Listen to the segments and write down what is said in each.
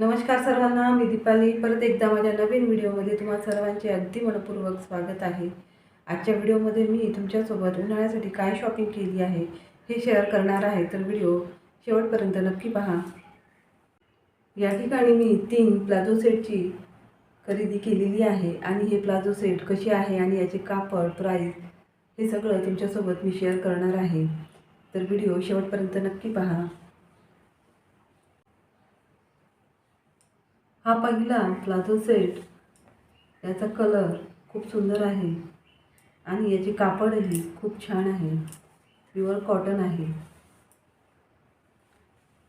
नमस्कार सर्वांना, मी दीपाली परत एकदा माझ्या नवीन व्हिडिओमध्ये तुम्हा सर्वांचे अगदी मनपूर्वक स्वागत आहे। आजच्या व्हिडिओमध्ये मी तुमच्यासोबत उन्हाळ्यासाठी काय शॉपिंग केली आहे हे शेअर करणार आहे, तर व्हिडिओ शेवटपर्यंत नक्की पहा। या ठिकाणी मी 3 प्लाझो सेटची खरेदी केलेली आहे आणि हे प्लाझो सेट कसे आहे आणि याचे कापड, प्राइस हे सगळं तुमच्यासोबत मी शेअर करणार आहे, तर व्हिडिओ शेवटपर्यंत नक्की पहा। हा पहिला प्लाझो सेट, याचा कलर खूप सुंदर आहे आणि याचे कापडही खूप छान आहे, प्युअर कॉटन आहे।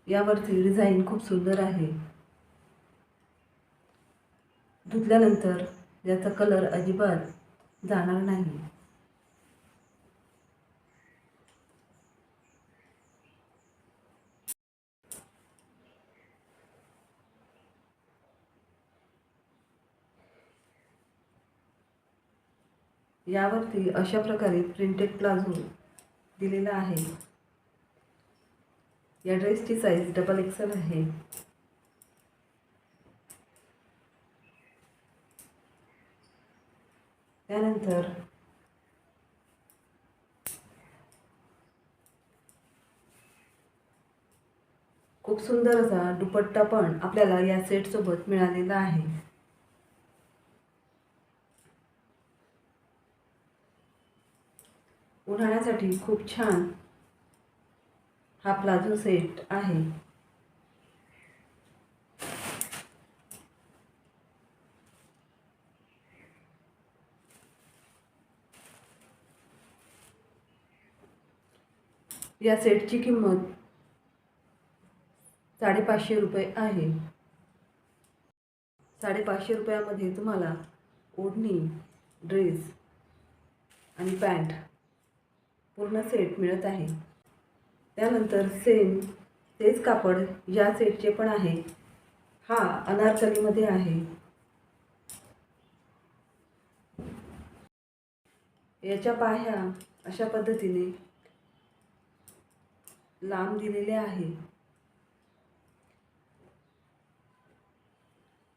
यावरची डिझाईन खूप सुंदर आहे। धुतल्यानंतर याचा कलर अजिबात जाणार नाही। यावरती अशा प्रकारे प्रिंटेड प्लाझो दिलेला आहे। या ड्रेसची साईज डबल XL आहे। त्यानंतर खूप सुंदर असा दुपट्टा पण आपल्याला या सेट सोबत मिळालेला आहे। उन्हाळ्यासाठी खूप छान हा प्लाझो सेट आहे। या सेटची किंमत 550 रुपये आहे। 550 रुपयामध्ये तुम्हाला ओढणी, ड्रेस आणि पॅन्ट पूर्ण सेट मिळत आहे। त्यानंतर तेच कापड या सेटचे पण आहे। हा अनारकलीमध्ये आहे। याच्या बाह्या अशा पद्धतीने लांब दिलेले आहे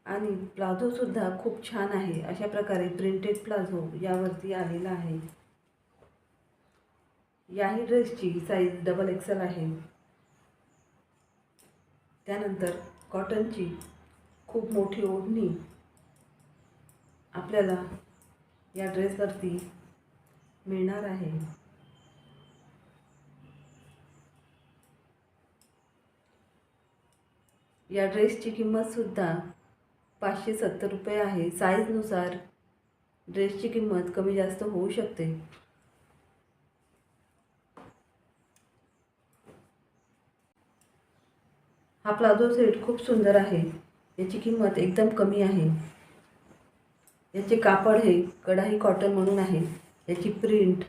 आणि प्लाझो सुद्धा खूप छान आहे। अशा प्रकारे प्रिंटेड प्लाझो यावरती आलेला आहे। याही ड्रेसची साईज डबल XL आहे। त्यानंतर कॉटनची खूप मोठी ओढणी आपल्याला या ड्रेसवरती मिळणार आहे। या ड्रेसची किंमत सुद्धा 570 रुपये आहे। साईजनुसार ड्रेसची किंमत कमी जास्त होऊ शकते। हा प्लाझो सेट खूप सुंदर आहे। याची किंमत एकदम कमी आहे। याचे कापड हे कढाई कॉटन म्हणून आहे। याची प्रिंट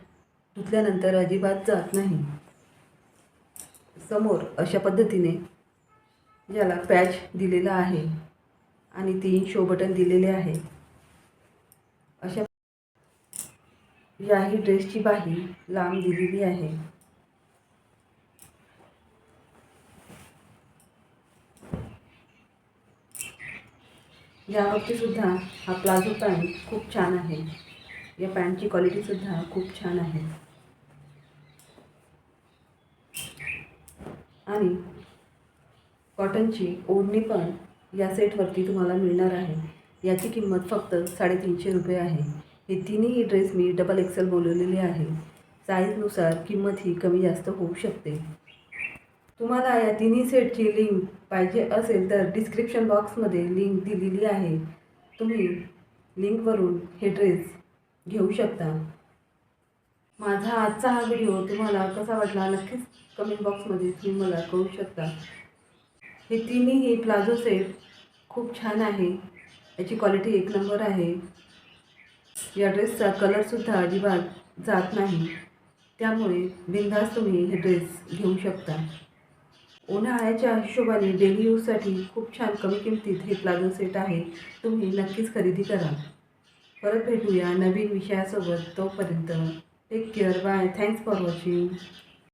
धुतल्यानंतर अजिबात जात नाही। समोर अशा पद्धतीने याला पॅच दिलेला आहे आणि 3 शो बटन दिलेले आहे। अशा याही ड्रेसची बाही लांब दिलेली आहे। यावरती सुद्धा हा प्लाझो पॅन्ट खूप छान आहे। या पॅन्टची क्वालिटी सुद्धा खूप छान आहे आणि कॉटनची ओढणी पण या सेटवरती तुम्हाला मिळणार आहे। याची किंमत फक्त 350 रुपये आहे। हे तिन्ही ड्रेस मी डबल XL बोलवलेले आहे। साईजनुसार किंमत ही कमी जास्त होऊ शकते। तुम्हाला या तिन्ही सेटची लिंक पाहिजे असेल तर डिस्क्रिप्शन बॉक्समध्ये लिंक दिलेली आहे। तुम्ही लिंकवरून हे ड्रेस घेऊ शकता। माझा आजचा हा व्हिडिओ तुम्हाला कसा वाटला नक्कीच कमेंट बॉक्समध्ये तुम्ही मला कळवू शकता। हे तिन्ही प्लाझो सेट खूप छान आहे। याची क्वालिटी एक नंबर आहे। या ड्रेसचा कलरसुद्धा अजिबात जात नाही, त्यामुळे बिनधास्त तुम्ही हे ड्रेस घेऊ शकता। उन्हाळ्याच्या हिशोबाने डेली यूजसाठी खूप छान कमी किमतीत हे प्लाझो सेट आहे। तुम्ही नक्कीच खरेदी करा। परत भेटूया नवीन विषयासोबत। तोपर्यंत take care, bye, thanks for watching.